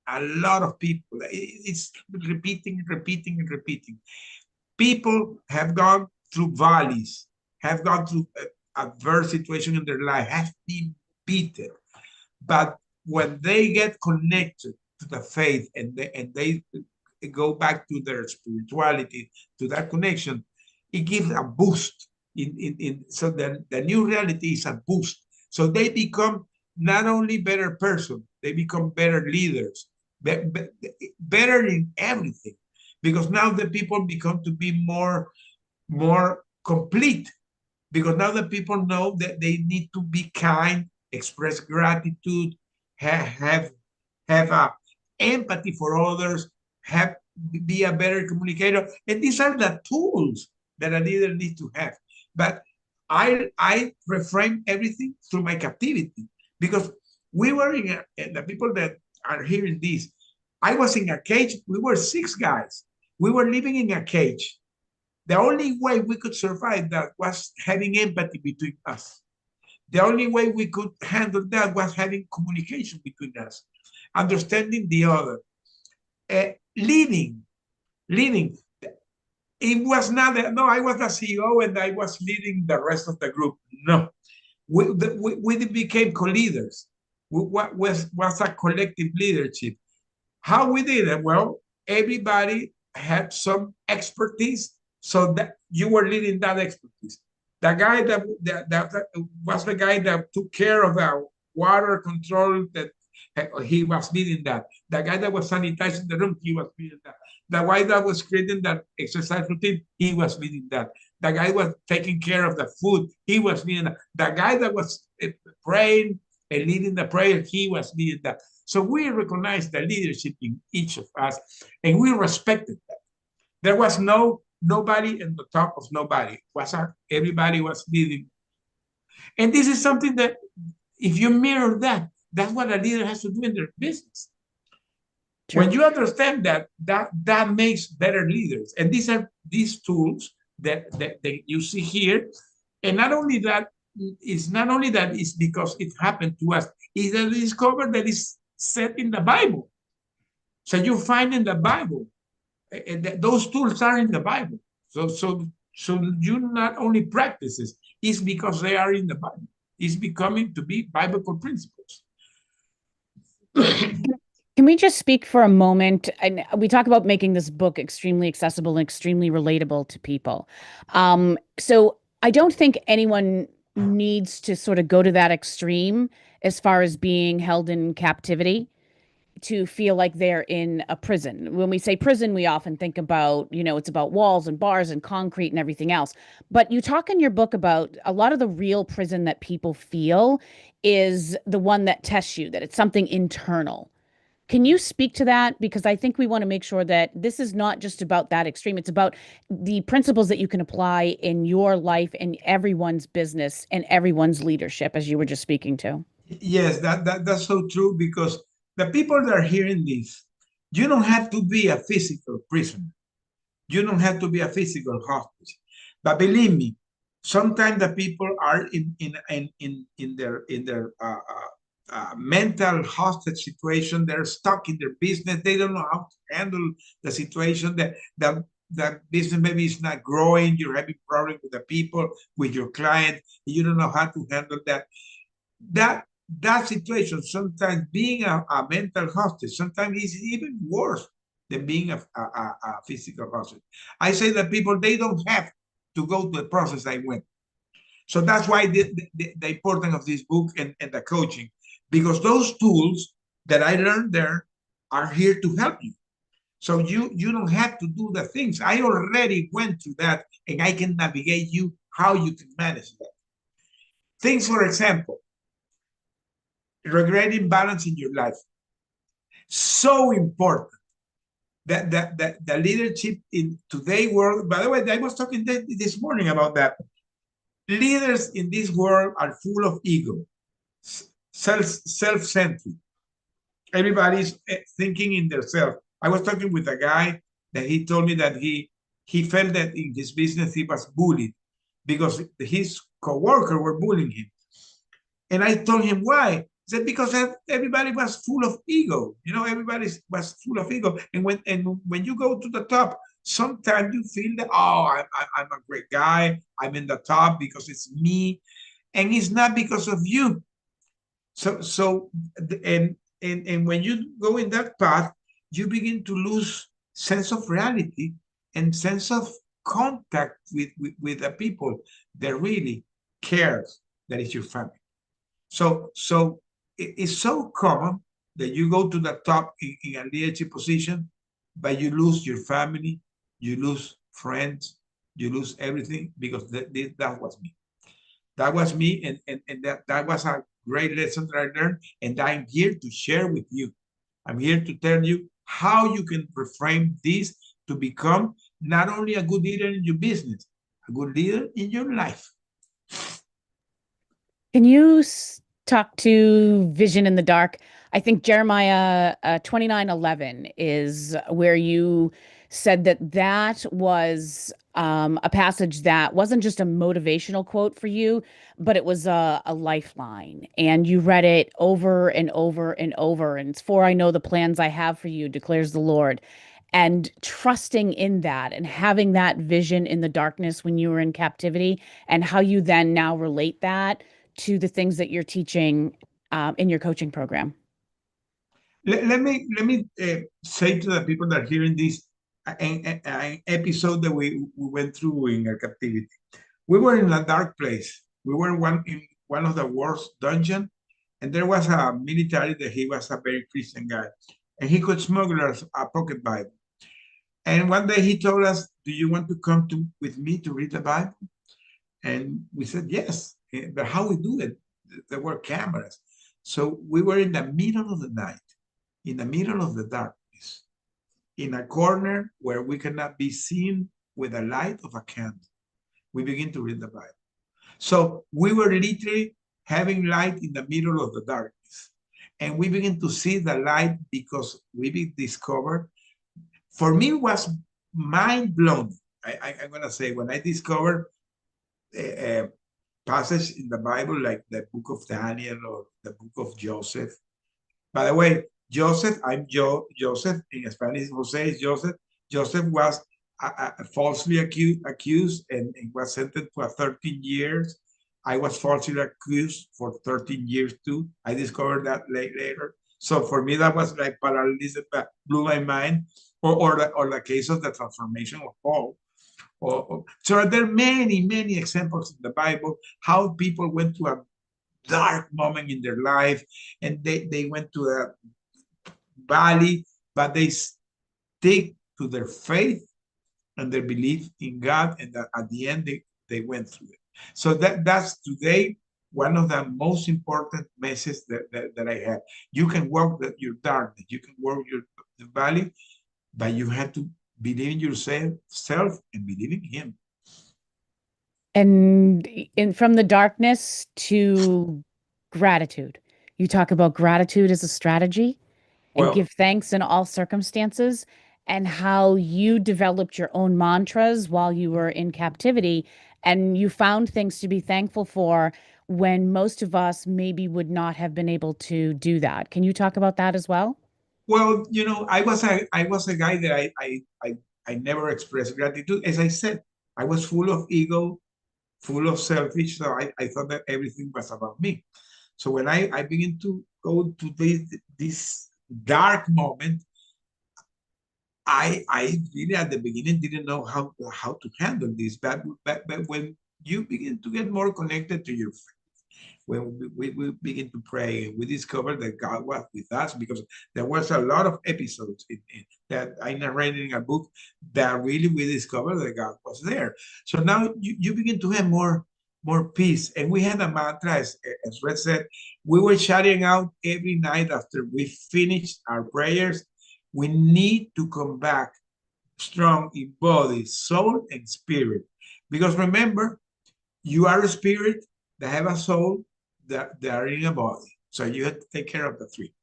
a lot of people. It's repeating, repeating, and repeating. People have gone through valleys, have gone through adverse situation in their life, have been beaten. But when they get connected to the faith and they go back to their spirituality, to that connection, it gives a boost. So the new reality is a boost. So they become not only better person, they become better leaders, better in everything, because now the people become to be more complete, because now the people know that they need to be kind, express gratitude, have a empathy for others, have be a better communicator, and these are the tools that a leader needs to have. But I reframe everything through my captivity, because we were and the people that are hearing this, I was in a cage. We were 6 guys. We were living in a cage. The only way we could survive that was having empathy between us. The only way we could handle that was having communication between us, understanding the other, leading, leading. It was not that, no, I was the CEO and I was leading the rest of the group. No, we became co-leaders. What was a collective leadership. How we did it? Well, everybody had some expertise, so that you were leading that expertise. The guy that was the guy that took care of the water control, that he was leading that. The guy that was sanitizing the room, he was leading that. The guy that was creating that exercise routine, he was leading that. The guy was taking care of the food, he was leading that. The guy that was praying and leading the prayer, he was leading that. So we recognized the leadership in each of us, and we respected that. There was nobody in the top of nobody. Everybody was leading. And this is something that, if you mirror that, that's what a leader has to do in their business. True. When you understand that makes better leaders. And these are these tools that you see here. And not only that, it's because it happened to us, is that we discovered that it's set in the Bible. So you find in the Bible, those tools are in the Bible. So you not only practice it, it's because they are in the Bible. It's becoming to be biblical principles. Can we just speak for a moment? And we talk about making this book extremely accessible and extremely relatable to people. So I don't think anyone needs to sort of go to that extreme as far as being held in captivity to feel like they're in a prison. When we say prison, we often think about, it's about walls and bars and concrete and everything else. But you talk in your book about a lot of the real prison that people feel is the one that tests you, that it's something internal. Can you speak to that? Because I think we want to make sure that this is not just about that extreme. It's about the principles that you can apply in your life and everyone's business and everyone's leadership, as you were just speaking to. Yes, that's so true, because the people that are hearing this, you don't have to be a physical prisoner. You don't have to be a physical hostage. But believe me, sometimes the people are in their mental hostage situation. They're stuck in their business. They don't know how to handle the situation. The business maybe is not growing. You're having problems with the people, with your client. You don't know how to handle that situation. Sometimes being a mental hostage, sometimes is even worse than being a physical hostage. I say that people, they don't have to go to the process I went. So that's why the importance of this book and the coaching, because those tools that I learned there are here to help you. So you don't have to do the things. I already went through that, and I can navigate you how you can manage that. Things, for example, regretting balance in your life. So important. That the leadership in today's world, by the way, I was talking this morning about that. Leaders in this world are full of ego, self-centered. Everybody's thinking in themselves. I was talking with a guy that he told me that he felt that in his business he was bullied because his coworkers were bullying him. And I told him why. He said, because everybody was full of ego. You know, everybody was full of ego. And when you go to the top, sometimes you feel that, oh, I'm a great guy. I'm in the top because it's me. And it's not because of you. So and when you go in that path, you begin to lose sense of reality and sense of contact with the people that really cares, that is your family. So it's so common that you go to the top in a leadership position, but you lose your family, you lose friends, you lose everything, because that was me. That was me, and that was a great lesson that I learned, and I'm here to share with you. I'm here to tell you how you can reframe this to become not only a good leader in your business, a good leader in your life. Can you talk to vision in the dark? I think Jeremiah 29:11 is where you said that that was a passage that wasn't just a motivational quote for you, but it was a lifeline. And you read it over and over and over. And it's for I know the plans I have for you, declares the Lord. And trusting in that and having that vision in the darkness when you were in captivity, and how you then now relate that to the things that you're teaching in your coaching program. Let me say to the people that are hearing this an episode that we went through in our captivity. We were in a dark place. We were in one of the worst dungeon, and there was a military that he was a very Christian guy, and he could smuggle us a pocket Bible. And one day he told us, "Do you want to come with me to read the Bible?" And we said yes. But how we do it? There were cameras, so we were in the middle of the night, in the middle of the darkness, in a corner where we cannot be seen with the light of a candle. We begin to read the Bible. So we were literally having light in the middle of the darkness. And we begin to see the light because we discovered, for me, it was mind blowing. I'm going to say, when I discovered a passage in the Bible, like the book of Daniel or the book of Joseph. By the way, Joseph, Joseph, in Spanish, Jose is Joseph. Joseph was falsely accused and was sentenced to 13 years. I was falsely accused for 13 years too. I discovered that later. So for me, that was like paralysis that blew my mind. Or the case of the transformation of Paul. So there are many examples in the Bible how people went to a dark moment in their life, and they went to a valley, but they stick to their faith and their belief in God, and that at the end they went through it. So that's today one of the most important messages that I have. You can walk your darkness, you can walk the valley, but you have to believe in yourself and believe in Him. And from the darkness to gratitude. You talk about gratitude as a strategy and Well, give thanks in all circumstances, and how you developed your own mantras while you were in captivity, and you found things to be thankful for when most of us maybe would not have been able to do that. Can you talk about that as well? well, I was a guy that I never expressed gratitude. As I said, I was full of ego, full of selfish. So I thought that everything was about me. So when I begin to go to this dark moment, I really at the beginning didn't know how to handle this. But when you begin to get more connected to your, when we begin to pray, we discovered that God was with us, because there was a lot of episodes that I narrated in a book that really we discovered that God was there. So now you begin to have more peace. And we had a mantra, as Red said, we were shouting out every night after we finished our prayers. We need to come back strong in body, soul, and spirit. Because remember, you are a spirit that have a soul that are in a body. So you have to take care of the three.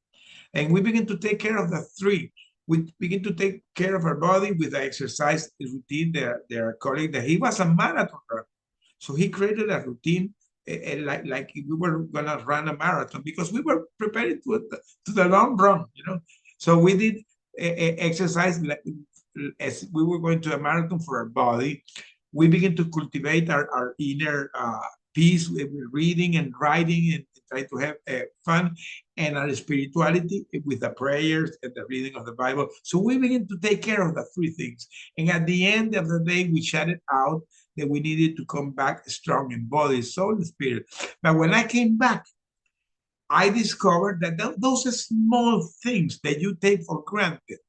And we begin to take care of the three. We begin to take care of our body with the exercise routine. Their colleague, that he was a marathon runner. So he created a routine like we were gonna run a marathon because we were preparing to the long run, you know. So we did exercise like, as we were going to a marathon for our body. We begin to cultivate our inner peace with reading and writing and try to have fun, and our spirituality with the prayers and the reading of the Bible. So we begin to take care of the three things. And at the end of the day, we shut it out that we needed to come back strong in body, soul, and spirit. But when I came back, I discovered that those small things that you take for granted,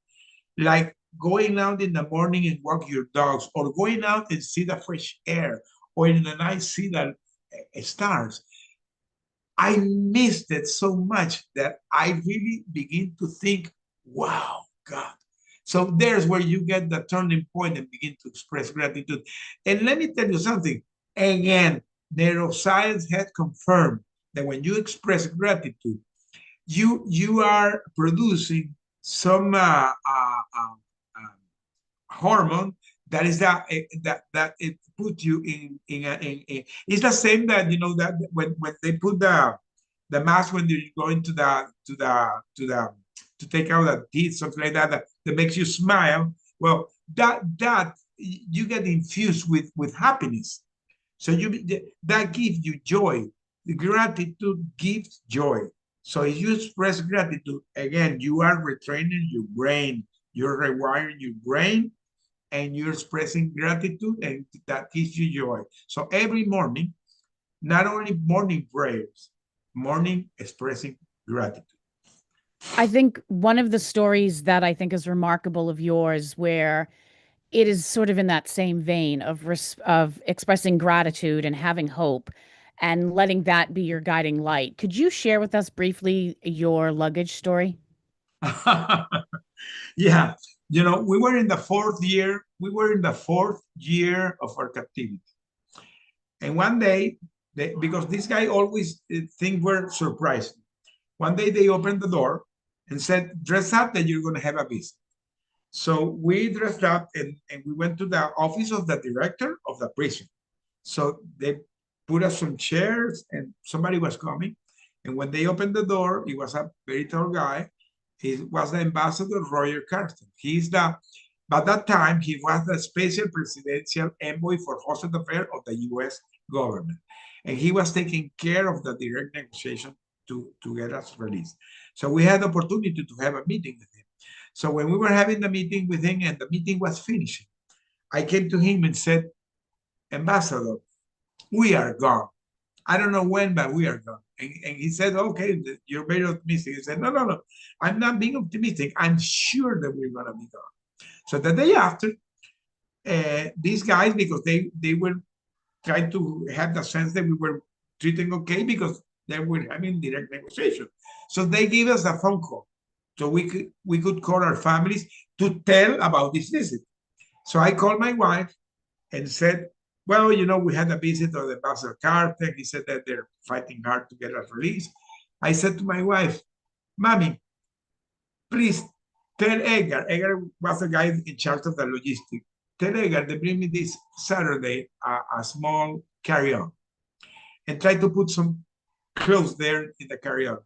like going out in the morning and walk your dogs, or going out and see the fresh air, or in the night see the stars, I missed it so much that I really begin to think, wow, God. So there's where you get the turning point and begin to express gratitude. And let me tell you something. Again, neuroscience has confirmed that when you express gratitude, you are producing some hormone that is that it put you in it's the same that you know that when they put the mask when you're going to take out the teeth, something like that makes you smile. Well, that you get infused with happiness. So that gives you joy. The gratitude gives joy. So if you express gratitude, again, you are retraining your brain. You're rewiring your brain, and you're expressing gratitude, and that gives you joy. So every morning, not only morning prayers, morning expressing gratitude. I think one of the stories that I think is remarkable of yours, where it is sort of in that same vein of of expressing gratitude and having hope and letting that be your guiding light. Could you share with us briefly your luggage story? Yeah, you know, we were in the fourth year. We were in the fourth year of our captivity, and one day, because this guy always things were surprising. One day they opened the door and said, "Dress up that you're going to have a visit." So we dressed up, and we went to the office of the director of the prison. So they put us some chairs, and somebody was coming. And when they opened the door, it was a very tall guy. He was the ambassador Roger Carsten. He's the, by that time, he was the special presidential envoy for hostile affairs of the U.S. government. And he was taking care of the direct negotiation to get us released. So we had the opportunity to have a meeting with him. So when we were having the meeting with him and the meeting was finishing, I came to him and said, Ambassador, we are gone. I don't know when, but we are gone. And he said, okay, you're very optimistic. He said, no, I'm not being optimistic. I'm sure that we're going to be gone. So the day after, these guys, because they were trying to have the sense that we were treating okay because they were having direct negotiation. So they gave us a phone call. So we could call our families to tell about this visit. So I called my wife and said, well, you know, we had a visit of the Ambassador Carter. He said that they're fighting hard to get us released. I said to my wife, Mommy, please tell Edgar. Edgar was the guy in charge of the logistics. Tell Edgar to bring me this Saturday a small carry-on and try to put some clothes there in the carry-on.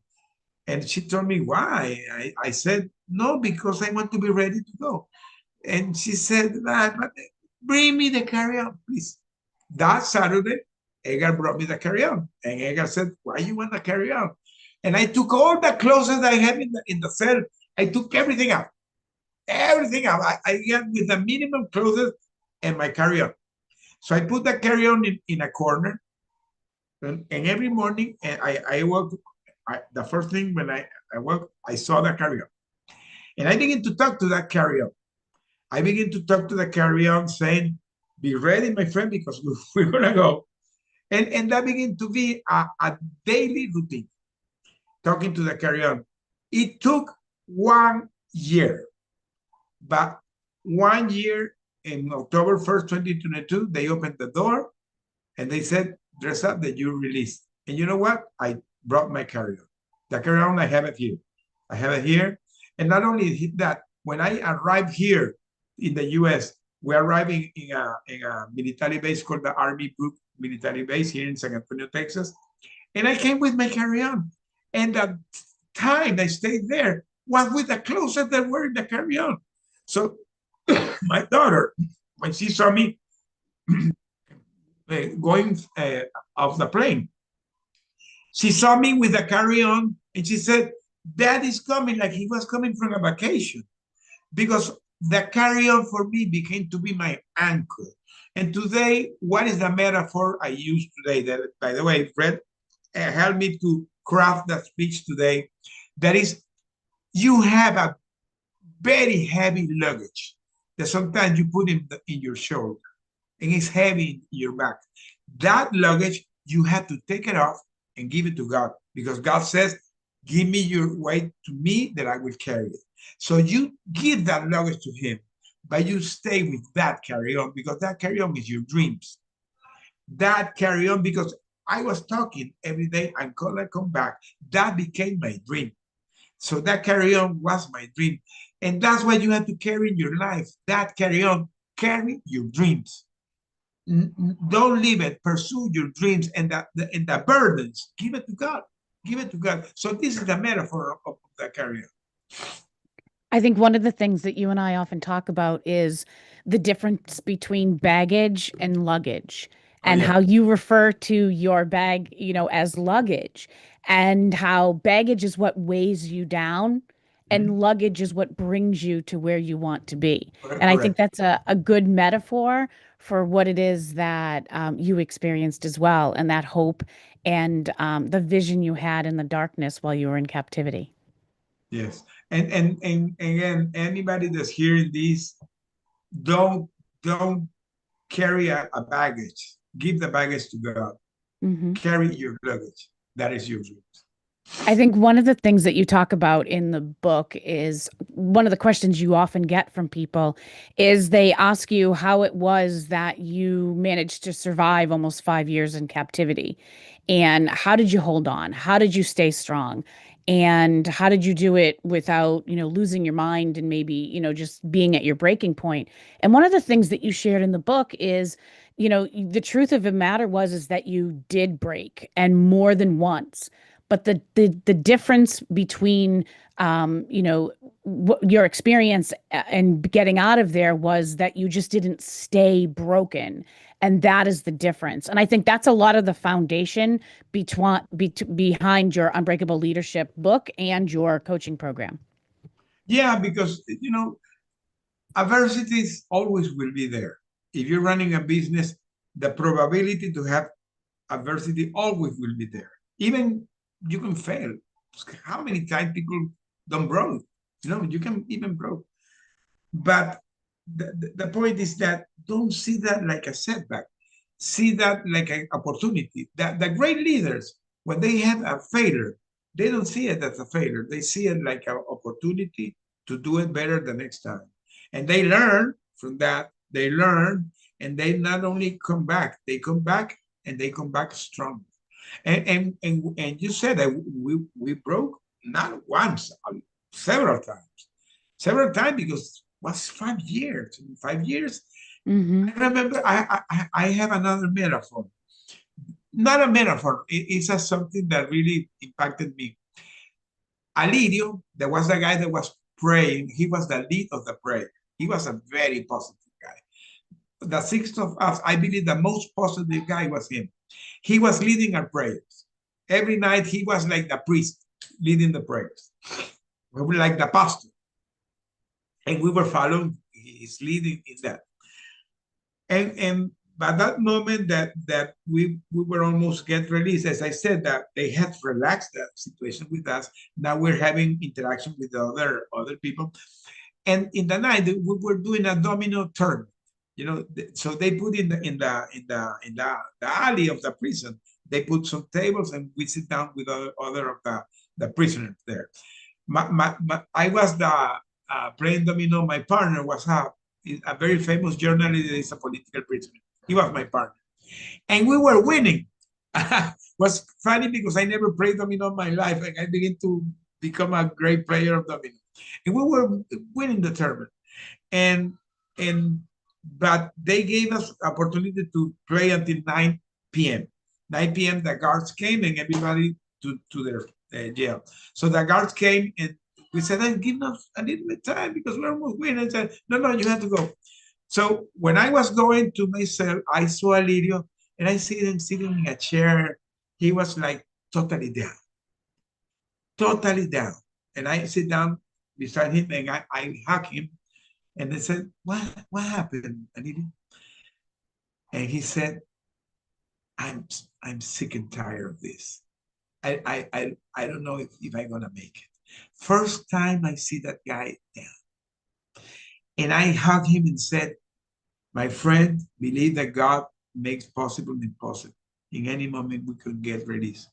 And she told me, why? I said, no, because I want to be ready to go. And she said, but bring me the carry-on, please. That Saturday, Edgar brought me the carry-on. And Edgar said, why you want the carry-on? And I took all the clothes that I had in the cell. I took everything out. Everything out. I got with the minimum clothes and my carry-on. So I put the carry-on in a corner. And every morning, I woke, the first thing when I woke, I saw the carry-on. And I began to talk to that carry-on. I begin to talk to the carry-on saying, be ready, my friend, because we're going to go. And that began to be a daily routine, talking to the carry-on. It took 1 year, but 1 year in October 1st, 2022, they opened the door and they said, dress up that you released. And you know what? I brought my carry-on. The carry-on, I have it here. I have it here. And not only that, when I arrived here in the US, we're arriving in a military base called the Army military base here in San Antonio, Texas. And I came with my carry-on. And the time I stayed there was with the clothes that were in the carry-on. So my daughter, when she saw me going off the plane, she saw me with the carry-on and she said, Dad is coming, like he was coming from a vacation. Because the carry-on for me became to be my anchor. And today, what is the metaphor I use today? That, by the way, Fred helped me to craft that speech today. That is, you have a very heavy luggage that sometimes you put in your shoulder and it's heavy in your back. That luggage, you have to take it off and give it to God because God says, give me your weight to me that I will carry it. So you give that luggage to him, but you stay with that carry-on because that carry-on is your dreams. That carry-on, because I was talking every day until I come back, that became my dream. So that carry-on was my dream. And that's what you have to carry in your life. That carry-on, carry your dreams. Don't leave it. Pursue your dreams and the burdens. Give it to God. Give it to God. So this is the metaphor of the carry-on. I think one of the things that you and I often talk about is the difference between baggage and luggage, Oh and yeah, how you refer to your bag, as luggage, and how baggage is what weighs you down mm-hmm. and luggage is what brings you to where you want to be. And I think Correct. that's a good metaphor for what it is that you experienced as well, and that hope and the vision you had in the darkness while you were in captivity. Yes, and again, anybody that's hearing this, don't don't carry a baggage. Give the baggage to God. Mhm. Carry your luggage. That is your dreams. I think one of the things that you talk about in the book is one of the questions you often get from people is they ask you how it was that you managed to survive almost 5 years in captivity. And how did you hold on? How did you stay strong? And how did you do it without, losing your mind and maybe, just being at your breaking point? And one of the things that you shared in the book is, the truth of the matter is that you did break, and more than once. But the difference between your experience and getting out of there was that you just didn't stay broken, and that is the difference. And I think that's a lot of the foundation behind your Unbreakable Leadership book and your coaching program. Yeah, because adversities always will be there. If you're running a business, the probability to have adversity always will be there. Even you can fail. How many times people don't broke? You can even broke. But the point is that don't see that like a setback. See that like an opportunity. That the great leaders, when they have a failure, they don't see it as a failure. They see it like an opportunity to do it better the next time. And they learn from that. They learn, and they not only come back, they come back and they come back strong. And you said that we broke not once, several times several times because it was 5 years. In 5 years, Mm-hmm. I remember I have another metaphor. Not a metaphor. It's a something that really impacted me. Alirio, there was a guy that was praying. He was the lead of the prayer. He was a very positive guy. The sixth of us, I believe the most positive guy was him. He was leading our prayers. Every night he was like the priest leading the prayers. We were like the pastor. And we were following his leading in that. And by that moment that we were almost get released, as I said, that they had relaxed that situation with us. Now we're having interaction with the other people. And in the night we were doing a domino turn. So they put in the alley of the prison, they put some tables and we sit down with other of the prisoners there. I was the playing domino. My partner was a very famous journalist that is a political prisoner. He was my partner. And we were winning. Was funny because I never played domino in my life. And I began to become a great player of domino. And we were winning the tournament. And but they gave us opportunity to play until 9 p.m. 9 p.m. the guards came and everybody to their jail. So the guards came and we said, "I give us a little bit time because we're almost waiting." I said, "No, no, you have to go." So when I was going to my cell, I saw a video and I see him sitting in a chair. He was like totally down. And I sit down beside him and I hug him. And they said, what happened, Anita? And he said, I'm I'm sick and tired of this. I don't know if I'm gonna make it. First time I see that guy down. And I hugged him and said, my friend, believe that God makes possible the impossible. In any moment we could get released.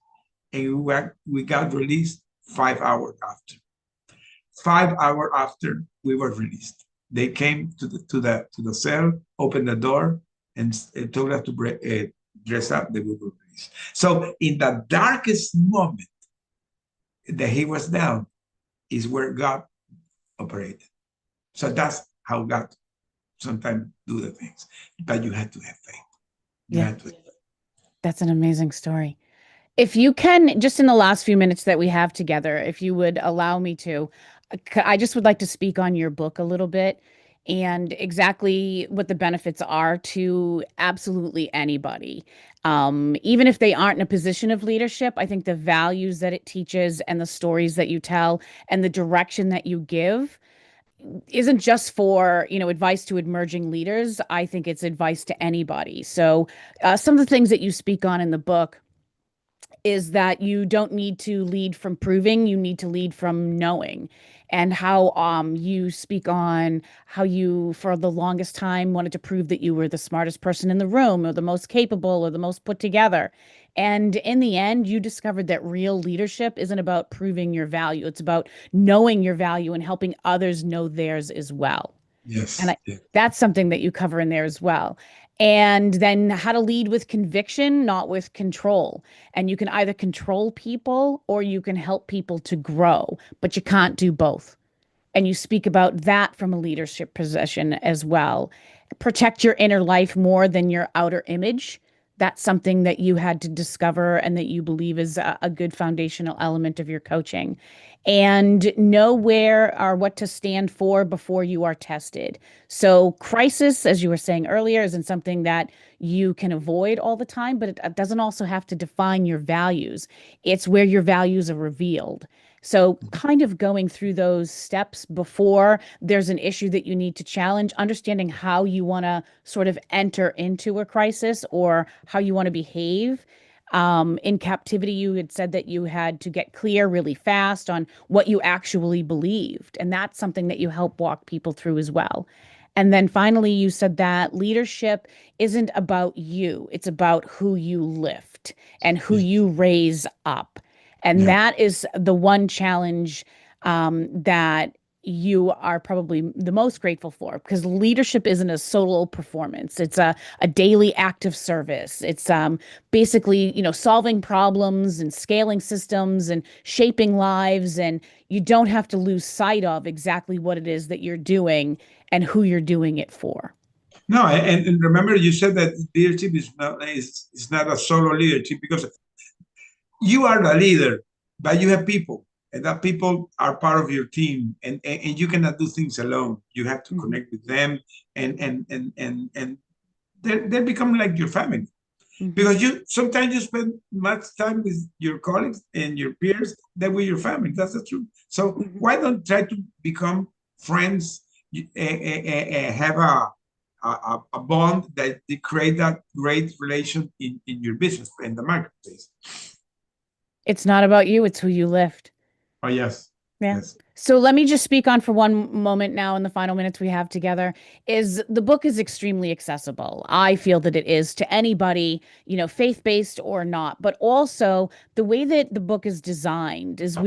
And we got released 5 hours after. 5 hours after we were released. They came to the cell, opened the door, and told us to dress up. They were released. So in the darkest moment that he was down is where God operated. So that's how God sometimes do the things. But you had to have faith. You Yeah, had to. that's an amazing story. If you can, just in the last few minutes that we have together, if you would allow me to, I just would like to speak on your book a little bit and exactly what the benefits are to absolutely anybody. Even if they aren't in a position of leadership, I think the values that it teaches and the stories that you tell and the direction that you give isn't just for, advice to emerging leaders. I think it's advice to anybody. So, some of the things that you speak on in the book is that you don't need to lead from proving, you need to lead from knowing. And how you speak on how you for the longest time wanted to prove that you were the smartest person in the room or the most capable or the most put together. And in the end, you discovered that real leadership isn't about proving your value. It's about knowing your value and helping others know theirs as well. And Yes. Yeah. that's something that you cover in there as well. And then how to lead with conviction, not with control. And you can either control people or you can help people to grow, but you can't do both. And you speak about that from a leadership position as well. Protect your inner life more than your outer image. That's something that you had to discover and that you believe is a good foundational element of your coaching. And know where or what to stand for before you are tested. So, crisis, as you were saying earlier, isn't something that you can avoid all the time, but it doesn't also have to define your values. It's where your values are revealed. So, kind of going through those steps before there's an issue that you need to challenge, understanding how you want to sort of enter into a crisis or how you want to behave. In captivity, you had said that you had to get clear really fast on what you actually believed. And that's something that you help walk people through as well. And then finally, you said that leadership isn't about you, it's about who you lift and who Yeah. you raise up. And Yeah. that is the one challenge that you are probably the most grateful for because leadership isn't a solo performance. It's a daily act of service. It's basically, solving problems and scaling systems and shaping lives. And you don't have to lose sight of exactly what it is that you're doing and who you're doing it for. No, and remember you said that leadership is not a solo leadership because you are the leader, but you have people, and that people are part of your team, and you cannot do things alone. You have to Mhm. connect with them, and they become like your family Mhm. because you sometimes you spend much time with your colleagues and your peers than with your family. That's the truth. So Mhm. why don't try to become friends? Have a bond that they create that great relation in your business in the marketplace. It's not about you, it's who you lift. Oh, yes. Yeah. Yes. So let me just speak on for one moment now in the final minutes we have together is the book is extremely accessible. I feel that it is to anybody, faith-based or not, but also the way that the book is designed is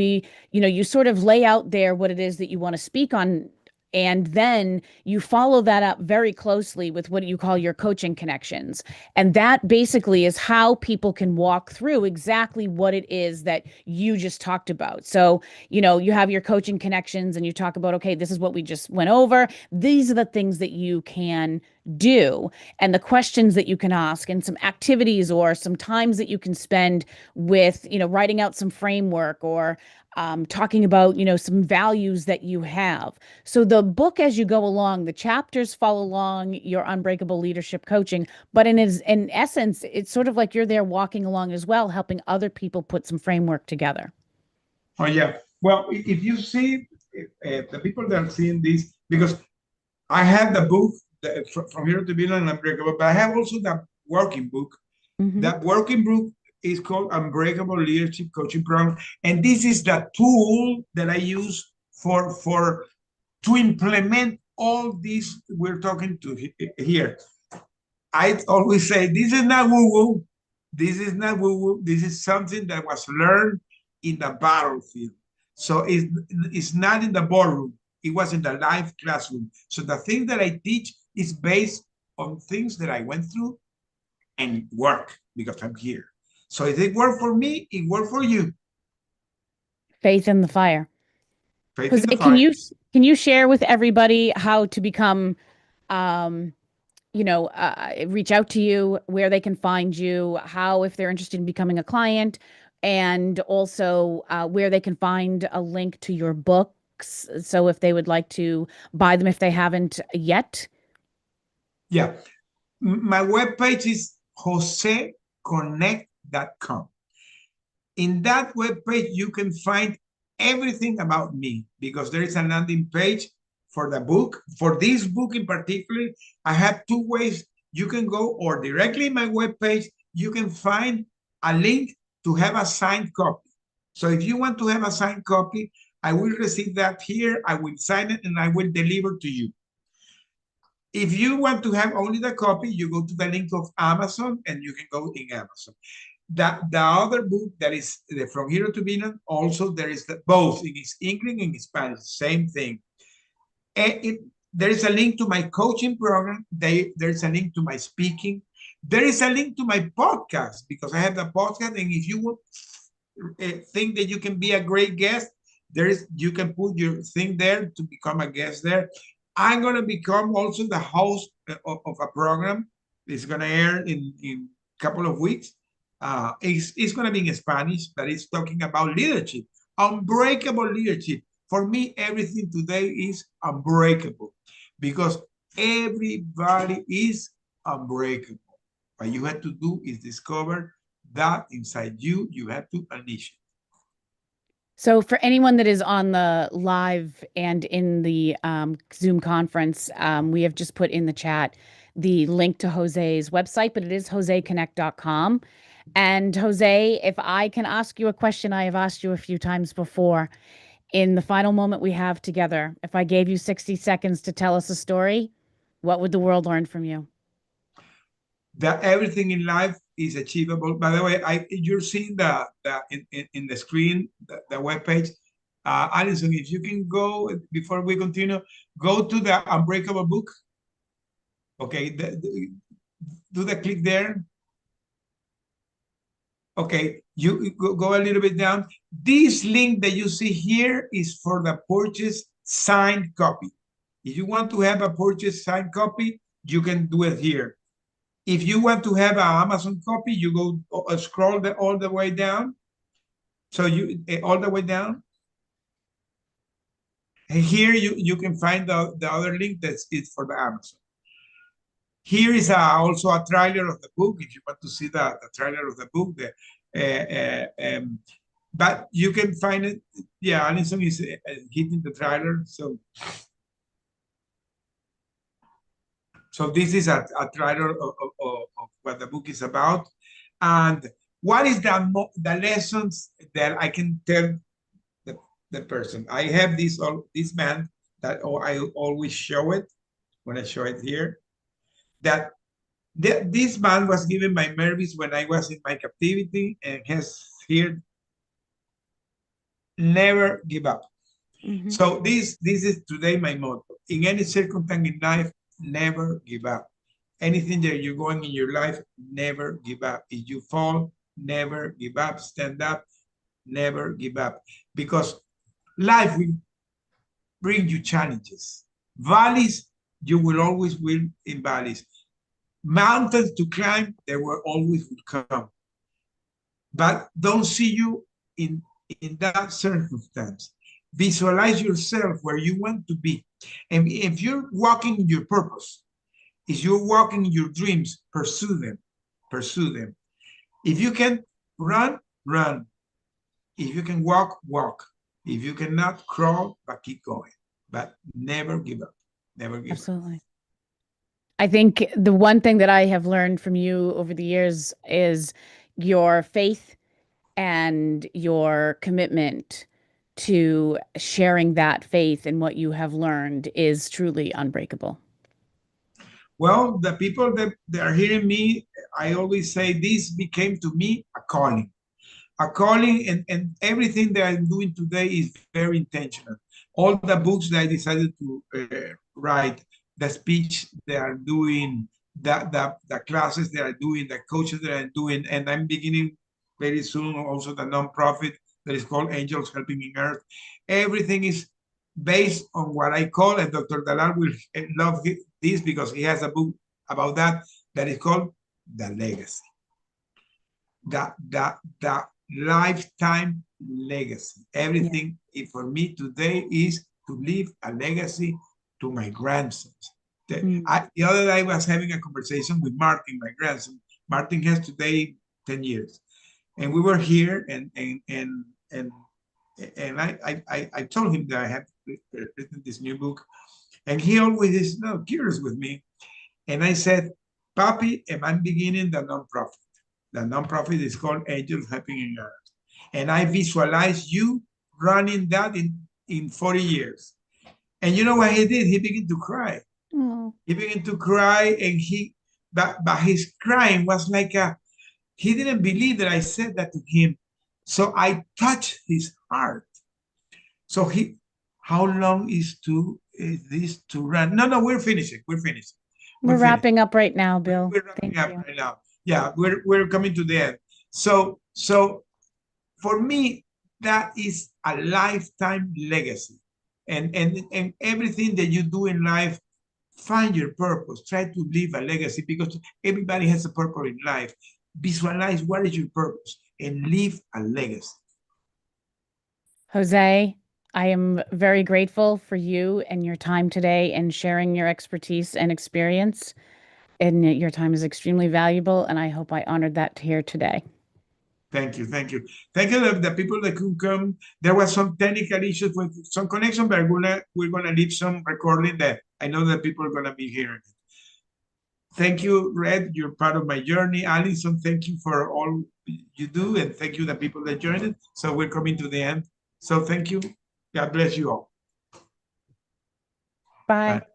you sort of lay out there what it is that you want to speak on And then you follow that up very closely with what you call your coaching connections. And that basically is how people can walk through exactly what it is that you just talked about. So, you have your coaching connections and you talk about, okay, this is what we just went over. These are the things that you can do and the questions that you can ask and some activities or some times that you can spend with, writing out some framework or talking about, some values that you have. So the book, as you go along, the chapters follow along your unbreakable leadership coaching, but in essence, it's sort of like you're there walking along as well, helping other people put some framework together. Oh yeah. Well, if you see the people that are seeing this, because I have the book from Here to Be Unbreakable, but I have also the working book. Mm-hmm. That working book is called Unbreakable Leadership Coaching Program, and this is the tool that I use for to implement all these we're talking to here. I always say this is not woo woo. This is not woo woo. This is something that was learned in the battlefield. So it's not in the boardroom. It was in the live classroom. So the thing that I teach is based on things that I went through and work because I'm here. So if it worked for me, it worked for you. Faith in the fire. Faith Jose, in the can fire. you share with everybody how to become um, reach out to you, where they can find you, how, if they're interested in becoming a client, and also where they can find a link to your books. So if they would like to buy them, if they haven't yet. Yeah. My webpage is joseconnect.com. In that webpage, you can find everything about me because there is a landing page for the book. For this book in particular, I have two ways you can go, or directly in my webpage, you can find a link to have a signed copy. So if you want to have a signed copy, I will receive that here, I will sign it, and I will deliver to you. If you want to have only the copy, you go to the link of Amazon and you can go in Amazon. The other book that is From Hero to Villain, also there is both in English and in Spanish, same thing. There is a link to my coaching program. There's a link to my speaking. There is a link to my podcast because I have the podcast. And if you think that you can be a great guest, you can put your thing there to become a guest there. I'm gonna become also the host of a program. It's gonna air in a couple of weeks. It's gonna be in Spanish, but it's talking about leadership, unbreakable leadership. For me, everything today is unbreakable because everybody is unbreakable. What you have to do is discover that inside you, you have to unleash it. So for anyone that is on the live and in the Zoom conference, we have just put in the chat the link to Jose's website, but it is joseconnect.com. And Jose, if I can ask you a question I have asked you a few times before, in the final moment we have together, if I gave you 60 seconds to tell us a story, what would the world learn from you? That everything in life is achievable. By the way, you're seeing the in the screen the webpage. Alison, if you can go before we continue, go to the Unbreakable book. Okay, do the click there. Okay, you go a little bit down. This link that you see here is for the purchase signed copy. If you want to have a purchase signed copy, you can do it here. If you want to have an Amazon copy, you go scroll all the way down. So you all the way down. And here you can find the other link that's it for the Amazon. Here is also a trailer of the book if you want to see the trailer of the book. But you can find it. Yeah, Alison is hitting the trailer. So this is a trailer of what the book is about. And what is the lessons that I can tell the person? I have this man that I always show it when I show it here. That this man was given by Mervis when I was in my captivity and has here never give up. Mm-hmm. So this is today my motto. in any circumstance in life, never give up. Anything that you're going in your life, never give up. If you fall, never give up. Stand up, never give up. Because life will bring you challenges. Valleys, you will always win in valleys. Mountains to climb, they will always will come. But don't see you in that circumstance. Visualize yourself where you want to be. And if you're walking in your purpose, if you're walking in your dreams, pursue them. Pursue them. If you can run, run. If you can walk, walk. If you cannot, crawl, but keep going. But never give up. Never give up. Absolutely. I think the one thing that I have learned from you over the years is your faith and your commitment to sharing that faith and what you have learned is truly unbreakable. Well, the people that are hearing me, I always say this became to me a calling. A calling, and everything that I'm doing today is very intentional. All the books that I decided to write, the speech they are doing, the classes they are doing, the coaches that I'm doing, and I'm beginning very soon also the nonprofit that is called Angels Helping in Earth. Everything is based on what I call, and Dr. Dalal will love this because he has a book about that is called The Legacy. The lifetime legacy. Everything for me today is to leave a legacy to my grandsons. The other day I was having a conversation with Martin, my grandson. Martin has today 10 years. And we were here and I told him that I had written this new book. And he always is curious with me. And I said, Papi, I'm beginning the nonprofit. The nonprofit is called Angels Helping in Earth. And I visualize you running that in 40 years. And you know what he did? He began to cry. Oh. He began to cry, and but his crying was like he didn't believe that I said that to him. So I touched his heart. So how long is this to run? No, we're finishing. We're finishing. We're wrapping up right now, Bill. We're wrapping up right now. Yeah, we're coming to the end. So for me, that is a lifetime legacy. And everything that you do in life, find your purpose. Try to leave a legacy because everybody has a purpose in life. Visualize what is your purpose and leave a legacy. Jose, I am very grateful for you and your time today and sharing your expertise and experience. And your time is extremely valuable, and I hope I honored that here today. Thank you, thank you. Thank you the people that could come. There was some technical issues with some connection, but we're gonna leave some recording that I know that people are gonna be hearing it. Thank you, Red. You're part of my journey. Alison, thank you for all you do, and thank you the people that joined it. So we're coming to the end. So thank you. God bless you all. Bye. Bye.